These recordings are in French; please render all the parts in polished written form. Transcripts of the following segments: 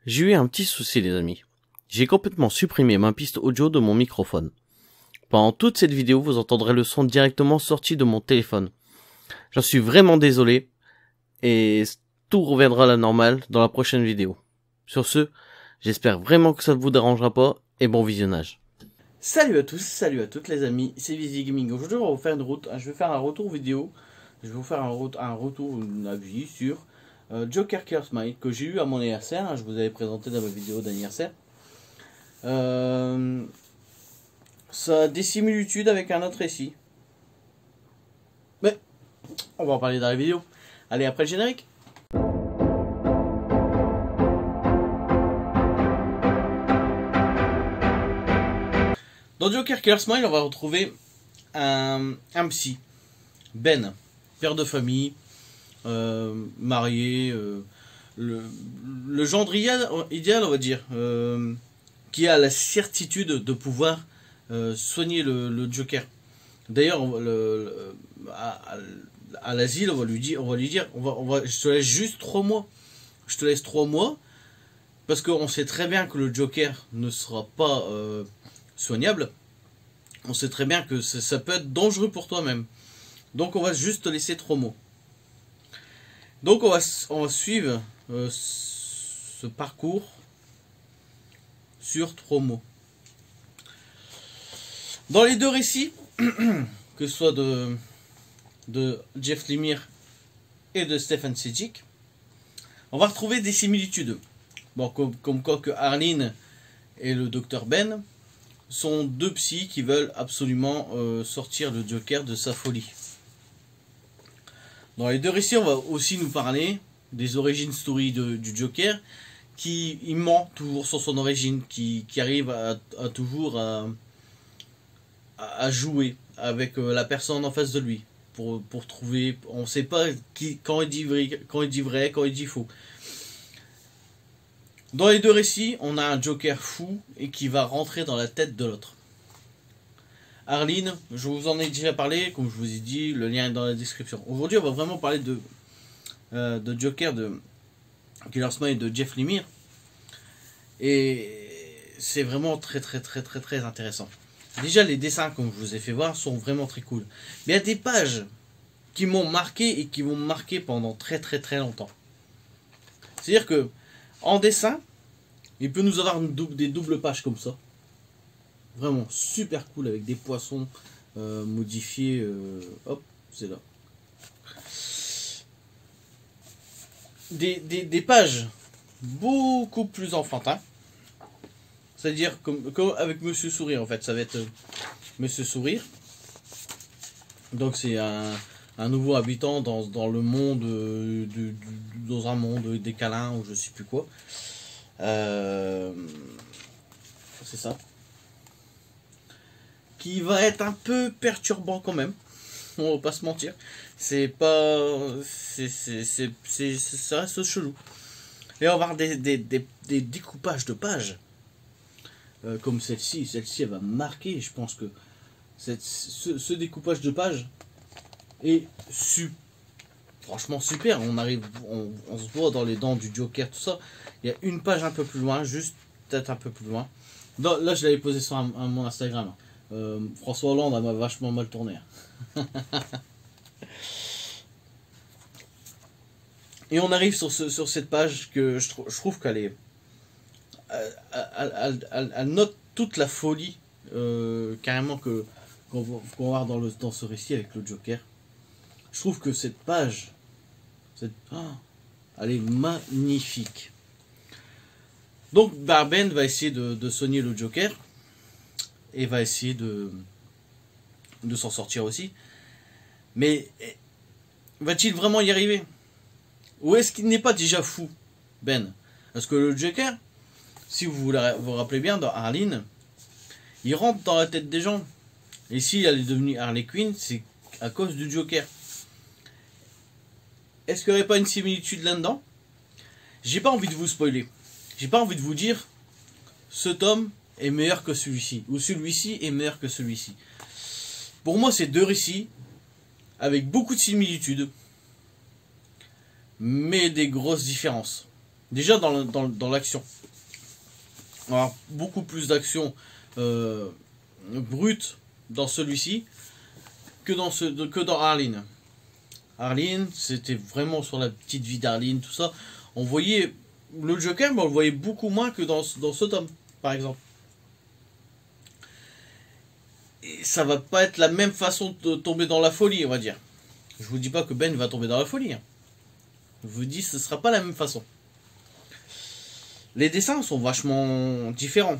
J'ai eu un petit souci les amis. J'ai complètement supprimé ma piste audio de mon microphone. Pendant toute cette vidéo, vous entendrez le son directement sorti de mon téléphone. J'en suis vraiment désolé et tout reviendra à la normale dans la prochaine vidéo. Sur ce, j'espère vraiment que ça ne vous dérangera pas et bon visionnage. Salut à tous, salut à toutes les amis, c'est Visi Gaming. Aujourd'hui, on va vous faire je vais faire un retour vidéo. Je vais vous faire un retour, un avis sur Joker Killer Smile que j'ai eu à mon anniversaire. Je vous avais présenté dans ma vidéo d'anniversaire. Ça a des similitudes avec un autre récit. Mais on va en parler dans la vidéo. Allez, après le générique. Dans Joker Killer Smile, on va retrouver un psy, Ben, père de famille, marié, le gendre idéal, on va dire, qui a la certitude de pouvoir soigner le Joker. D'ailleurs, à l'asile, on va lui dire, je te laisse juste 3 mois. Je te laisse 3 mois, parce qu'on sait très bien que le Joker ne sera pas soignable. On sait très bien que ça peut être dangereux pour toi-même. Donc on va juste te laisser 3 mois. Donc on va suivre ce parcours sur 3 mots. Dans les deux récits, que ce soit de Jeff Lemire et de Stephen Sejic, on va retrouver des similitudes. Bon, comme quoi que Arlene et le docteur Ben sont deux psys qui veulent absolument sortir le Joker de sa folie. Dans les deux récits, on va aussi nous parler des origines story du Joker, qui il ment toujours sur son origine, qui arrive à toujours à jouer avec la personne en face de lui pour trouver, on ne sait pas quand il dit vrai, quand il dit faux. Dans les deux récits, on a un Joker fou et qui va rentrer dans la tête de l'autre. Arlene, je vous en ai déjà parlé, comme je vous ai dit, le lien est dans la description. Aujourd'hui, on va vraiment parler de Joker, de Killer Smile et de Jeff Lemire. Et c'est vraiment très intéressant. Déjà, les dessins, comme je vous ai fait voir, sont vraiment très cool. Mais il y a des pages qui m'ont marqué et qui vont me marquer pendant très longtemps. C'est-à-dire que en dessin, il peut nous avoir des doubles pages comme ça. Vraiment super cool avec des poissons modifiés. Hop, c'est là. Des pages beaucoup plus enfantins. C'est-à-dire comme avec Monsieur Sourire en fait. Ça va être Monsieur Sourire. Donc c'est un nouveau habitant dans le monde, dans un monde des câlins ou je sais plus quoi. C'est ça. Qui va être un peu perturbant quand même. On va pas se mentir. C'est pas... ça reste chelou. Et on va avoir des découpages de pages. Comme celle-ci. Celle-ci, elle va marquer. Je pense que ce découpage de pages est franchement super. On se voit dans les dents du Joker, tout ça. Il y a une page un peu plus loin. Juste peut-être un peu plus loin. Là, je l'avais posé sur mon Instagram. François Hollande m'a vachement mal tourné. Et on arrive sur cette page que je trouve qu'elle est... Elle note toute la folie carrément qu'on va voir dans ce récit avec le Joker. Je trouve que cette page, elle est magnifique. Donc Ben va essayer de soigner le Joker. Et va essayer de s'en sortir aussi. Mais va-t-il vraiment y arriver? Ou est-ce qu'il n'est pas déjà fou, Ben? Parce que le Joker, si vous vous rappelez bien, dans Arlene, il rentre dans la tête des gens. Et si elle est devenue Harley Quinn, c'est à cause du Joker. Est-ce qu'il n'y aurait pas une similitude là-dedans? J'ai pas envie de vous spoiler. J'ai pas envie de vous dire ce tome est meilleur que celui-ci, ou celui-ci est meilleur que celui-ci. Pour moi, c'est deux récits avec beaucoup de similitudes, mais des grosses différences. Déjà dans l'action. Alors, beaucoup plus d'action brute dans celui-ci que dans Arline. Arline, c'était vraiment sur la petite vie d'Arline, tout ça. On voyait le Joker, mais on le voyait beaucoup moins que dans ce tome, par exemple. Et ça va pas être la même façon de tomber dans la folie, on va dire. Je vous dis pas que Ben va tomber dans la folie. Hein. Je vous dis, ce sera pas la même façon. Les dessins sont vachement différents.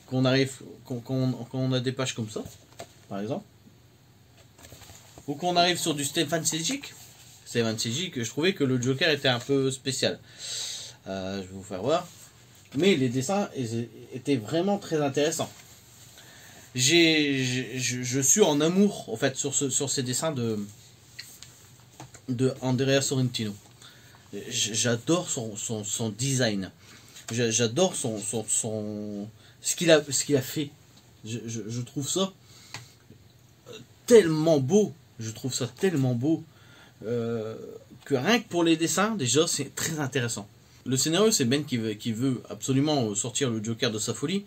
Quand on a des pages comme ça, par exemple. Ou qu'on arrive sur du Stefan Sejic. Stefan Sejic, je trouvais que le Joker était un peu spécial. Je vais vous faire voir. Mais les dessins étaient vraiment très intéressants. Je suis en amour, en fait, sur ces dessins de Andrea Sorrentino. J'adore son design. J'adore ce qu'il a fait. Je trouve ça tellement beau. Je trouve ça tellement beau que rien que pour les dessins, déjà, c'est très intéressant. Le scénario, c'est Ben qui veut absolument sortir le Joker de sa folie.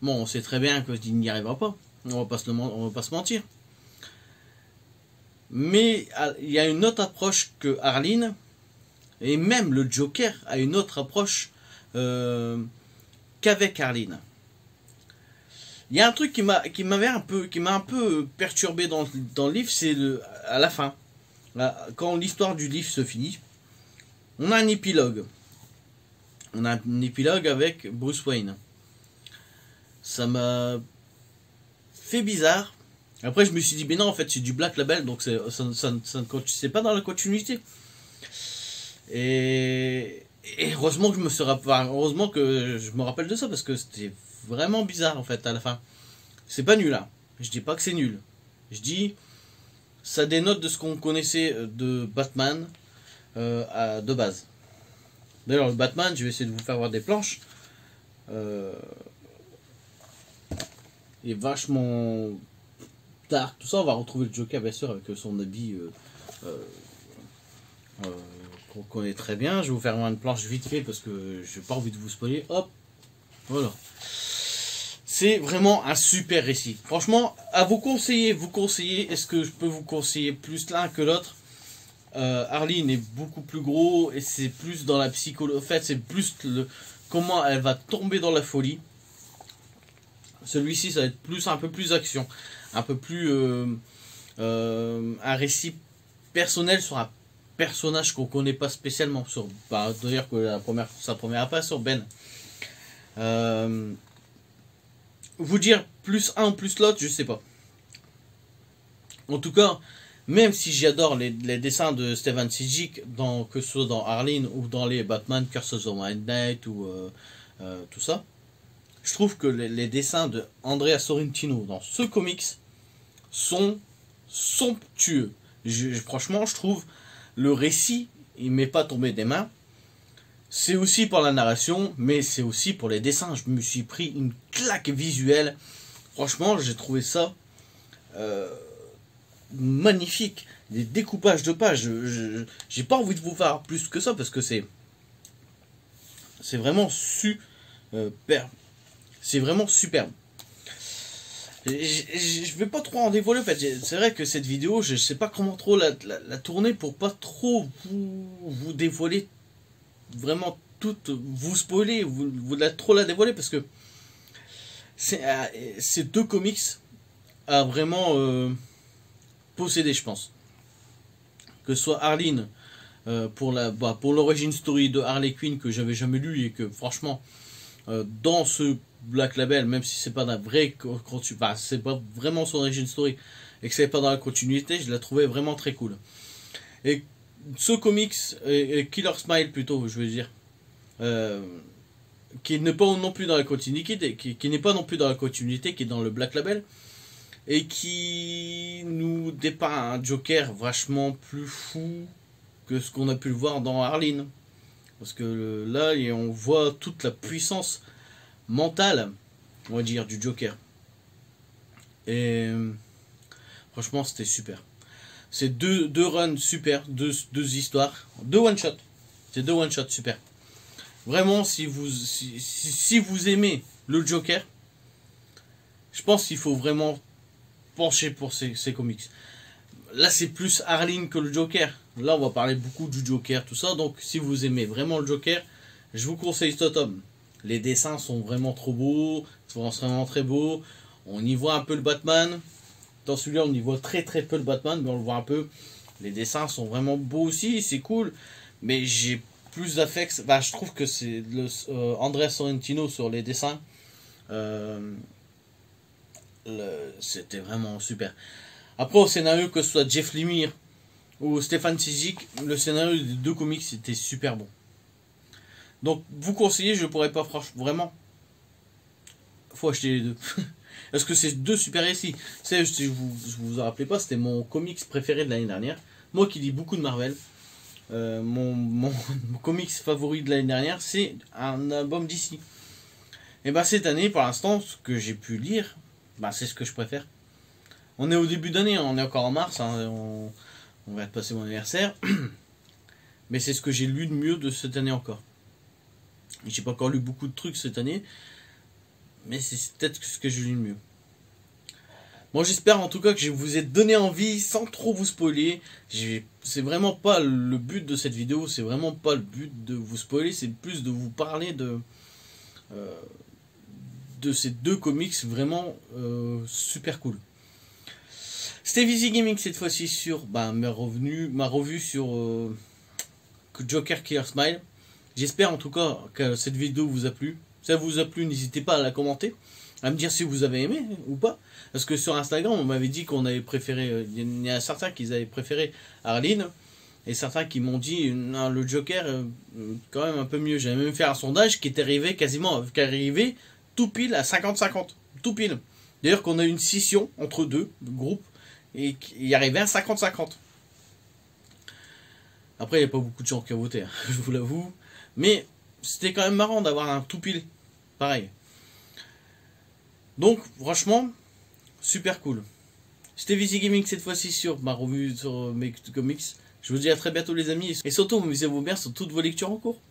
Bon, on sait très bien qu'il n'y arrivera pas. On va pas se mentir. Mais il y a une autre approche que Arline. Et même le Joker a une autre approche qu'avec Arline. Il y a un truc qui m'a un peu perturbé dans le livre, c'est à la fin. Là, quand l'histoire du livre se finit, on a un épilogue. On a un épilogue avec Bruce Wayne. Ça m'a fait bizarre. Après, je me suis dit, mais non, en fait, c'est du Black Label, donc c'est pas dans la continuité. Et heureusement que heureusement que je me rappelle de ça, parce que c'était vraiment bizarre, en fait, à la fin. C'est pas nul, hein. Je dis pas que c'est nul. Je dis, ça dénote de ce qu'on connaissait de Batman de base. D'ailleurs, le Batman, je vais essayer de vous faire voir des planches. Il est vachement dark, tout ça. On va retrouver le Joker, bien sûr, avec son habit qu'on connaît très bien. Je vais vous faire une planche vite fait parce que j'ai pas envie de vous spoiler. Hop, voilà. C'est vraiment un super récit. Franchement, à vous conseiller, est-ce que je peux vous conseiller plus l'un que l'autre? Arline est beaucoup plus gros et c'est plus dans la psychologie. En fait, c'est plus comment elle va tomber dans la folie. Celui-ci, ça va être un peu plus action, un peu plus un récit personnel sur un personnage qu'on connaît pas spécialement. D'ailleurs que sa première passe sur Ben. Vous dire plus un ou plus l'autre, je sais pas. En tout cas, même si j'adore les dessins de Stefan Sejic, que ce soit dans Arline ou dans les Batman Curse of the White Knight ou tout ça, je trouve que les dessins de Andrea Sorrentino dans ce comics sont somptueux. Franchement, je trouve le récit, il m'est pas tombé des mains. C'est aussi pour la narration, mais c'est aussi pour les dessins. Je me suis pris une claque visuelle. Franchement, j'ai trouvé ça magnifique. Les découpages de pages, j'ai pas envie de vous faire plus que ça parce que c'est vraiment superbe. C'est vraiment superbe. Je vais pas trop en dévoiler en fait. C'est vrai que cette vidéo, je sais pas comment trop la tourner pour pas trop vous dévoiler vraiment vous spoiler, trop la dévoiler parce que ces deux comics à vraiment posséder, je pense. Que ce soit Arline pour l'origin story de Harley Quinn que j'avais jamais lu et que franchement dans ce Black Label, même si c'est pas d'un vrai c'est pas vraiment son origin story et que c'est pas dans la continuité, je la trouvais vraiment très cool. Et ce comics, Killer Smile plutôt, je veux dire, qui n'est pas non plus dans la continuité, qui n'est pas non plus dans la continuité, qui est dans le Black Label, et qui nous dépeint un Joker vachement plus fou que ce qu'on a pu le voir dans Arline. Parce que là, on voit toute la puissance mentale, on va dire, du Joker. Et franchement, c'était super. C'est deux runs super, deux histoires, deux one-shot. C'est deux one-shot super. Vraiment, si vous aimez le Joker, je pense qu'il faut vraiment pencher pour ces comics. Là, c'est plus Harleen que le Joker. Là, on va parler beaucoup du Joker, tout ça. Donc, si vous aimez vraiment le Joker, je vous conseille ce tome. Les dessins sont vraiment trop beaux, sont vraiment très beaux. On y voit un peu le Batman. Dans celui-là, on y voit très très peu le Batman, mais on le voit un peu. Les dessins sont vraiment beaux aussi, c'est cool. Mais j'ai plus d'affect. Bah, je trouve que c'est le André Sorrentino sur les dessins. C'était vraiment super. Après, au scénario, que ce soit Jeff Lemire ou Stéphane Sijic, le scénario des deux comics c'était super bon. Donc, vous conseillez, je pourrais pas, franchement, vraiment. Faut acheter les deux. Parce que c'est deux super récits. Je vous en rappelez pas, c'était mon comics préféré de l'année dernière. Moi qui lis beaucoup de Marvel, mon comics favori de l'année dernière, c'est un album d'ici. Et bah cette année, pour l'instant, ce que j'ai pu lire, bah c'est ce que je préfère. On est au début d'année, on est encore en mars, hein, on va passer mon anniversaire. Mais c'est ce que j'ai lu de mieux de cette année encore. J'ai pas encore lu beaucoup de trucs cette année, mais c'est peut-être ce que j'ai lu de mieux. Bon, j'espère en tout cas que je vous ai donné envie sans trop vous spoiler. C'est vraiment pas le but de cette vidéo, c'est vraiment pas le but de vous spoiler, c'est plus de vous parler de ces deux comics vraiment super cool. C'était Visi Gaming cette fois-ci sur ma revue sur Joker Killer Smile. J'espère en tout cas que cette vidéo vous a plu. Si ça vous a plu, n'hésitez pas à la commenter, à me dire si vous avez aimé ou pas. Parce que sur Instagram, on m'avait dit qu'on avait préféré. Il y a certains qui avaient préféré Harleen. Et certains qui m'ont dit non, le Joker, quand même un peu mieux. J'avais même fait un sondage qui était arrivé tout pile à 50-50. Tout pile. D'ailleurs, qu'on a eu une scission entre deux groupes. Et qui arrivait à 50-50. Après, il n'y a pas beaucoup de gens qui ont voté, hein, je vous l'avoue. Mais c'était quand même marrant d'avoir un tout pile. Pareil. Donc, franchement, super cool. C'était VC Gaming cette fois-ci sur ma revue sur mes comics. Je vous dis à très bientôt les amis. Et surtout, amusez-vous bien sur toutes vos lectures en cours.